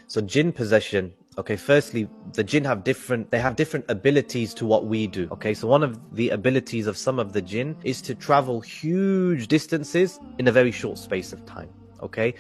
So jinn possession, okay, firstly, the jinn have different abilities to what we do. Okay, so one of the abilities of some of the jinn is to travel huge distances in a very short space of time. Okay,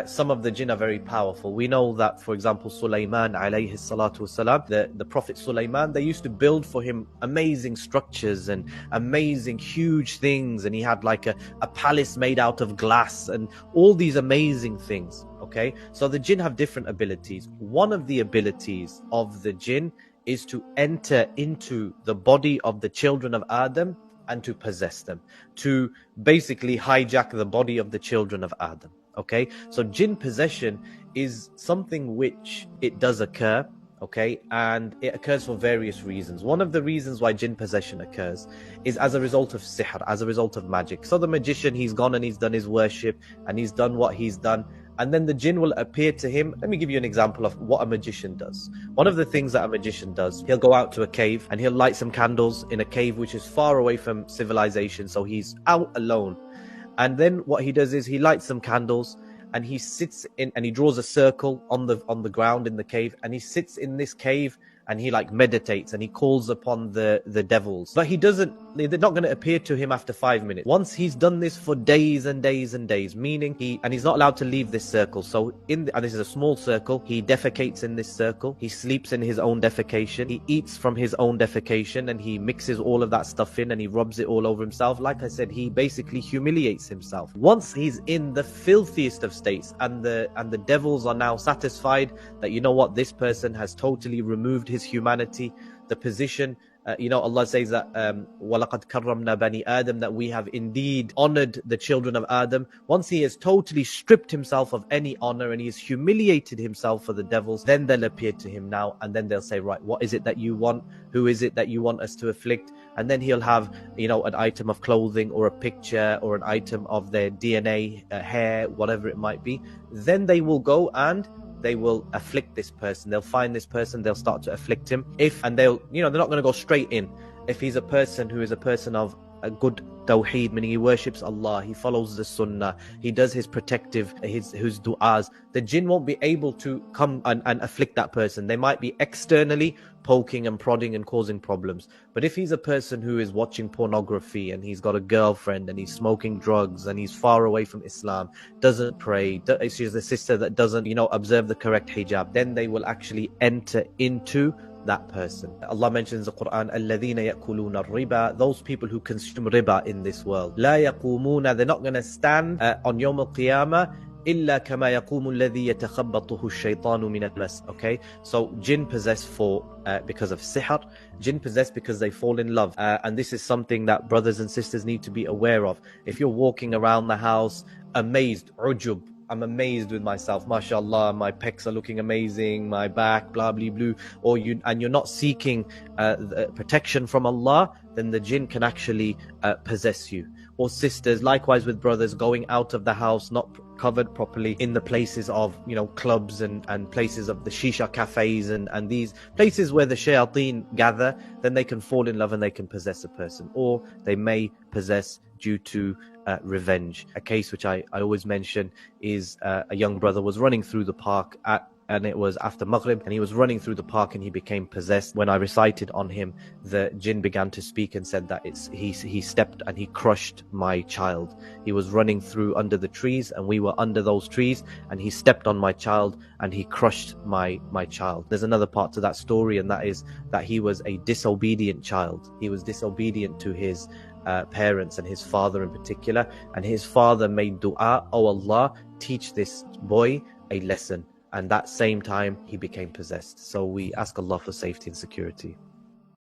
some of the jinn are very powerful. We know that, for example, Sulaiman alayhi salatu wasalam, the Prophet Sulaiman, they used to build for him amazing structures and amazing huge things, and he had like a palace made out of glass and all these amazing things. Okay, so the jinn have different abilities. One of the abilities of the jinn is to enter into the body of the children of Adam and to possess them, to basically hijack the body of the children of Adam. Okay, so jinn possession is something which it does occur. Okay, and it occurs for various reasons. One of the reasons why jinn possession occurs is as a result of sihr, as a result of magic. So the magician, he's gone and he's done his worship and he's done what he's done, and then the jinn will appear to him. Let me give you an example of what a magician does. One of the things that a magician does, he'll go out to a cave and he'll light some candles in a cave which is far away from civilization, so he's out alone. And then what he does is he lights some candles and he sits in and he draws a circle on the ground in the cave, and he sits in this cave and he like meditates and he calls upon the devils. But they're not going to appear to him after 5 minutes. Once he's done this for days and days and days, meaning he's not allowed to leave this circle. So and this is a small circle, he defecates in this circle, he sleeps in his own defecation, he eats from his own defecation, and he mixes all of that stuff in and he rubs it all over himself. Like I said, he basically humiliates himself. Once he's in the filthiest of states and the devils are now satisfied that, you know what, this person has totally removed his humanity, the position, Allah says that وَلَقَدْ كَرَّمْنَا بَنِي آدَمَ, that we have indeed honored the children of Adam. Once he has totally stripped himself of any honor and he has humiliated himself for the devils, then they'll appear to him now, and then they'll say, right, what is it that you want? Who is it that you want us to afflict? And then he'll have, an item of clothing or a picture or an item of their DNA, hair, whatever it might be. Then they will go and they will afflict this person. They'll find this person, they'll start to afflict him. They're not going to go straight in. If he's a person who is a person of a good tawheed, meaning he worships Allah, he follows the sunnah, he does his protective, his du'as, the jinn won't be able to come and afflict that person. They might be externally poking and prodding and causing problems. But if he's a person who is watching pornography and he's got a girlfriend and he's smoking drugs and he's far away from Islam, doesn't pray, she's a sister that doesn't, observe the correct hijab, then they will actually enter into that person. Allah mentions in the Quran, الَّذِينَ يَأْكُلُونَ الرِّبَى, those people who consume riba in this world. لَا يَقُومُونَ, they're not going to stand on Yawm al-Qiyamah إِلَّا كَمَا يَقُومُ الَّذِي يَتَخَبَّطُهُ الشَّيْطَانُ مِنَ الْمَسِّ. Okay, so jinn possessed because of sihr, jinn possessed because they fall in love, and this is something that brothers and sisters need to be aware of. If you're walking around the house amazed, ujub, I'm amazed with myself, mashallah, my pecs are looking amazing, my back, blah blah blah, and you're not seeking protection from Allah, then the jinn can actually possess you. Or sisters, likewise with brothers, going out of the house not covered properly in the places of clubs and places of the shisha cafes and these places where the shayateen gather, then they can fall in love and they can possess a person, or they may possess due to revenge. A case which I always mention is a young brother was running through the park and it was after Maghrib, and he was running through the park and he became possessed. When I recited on him, the jinn began to speak and said that he stepped and he crushed my child. He was running through under the trees and we were under those trees, and he stepped on my child and he crushed my child. There's another part to that story, and that is that he was a disobedient child. He was disobedient to his parents and his father in particular, and his father made dua, oh Allah, teach this boy a lesson. And that same time he became possessed. So we ask Allah for safety and security.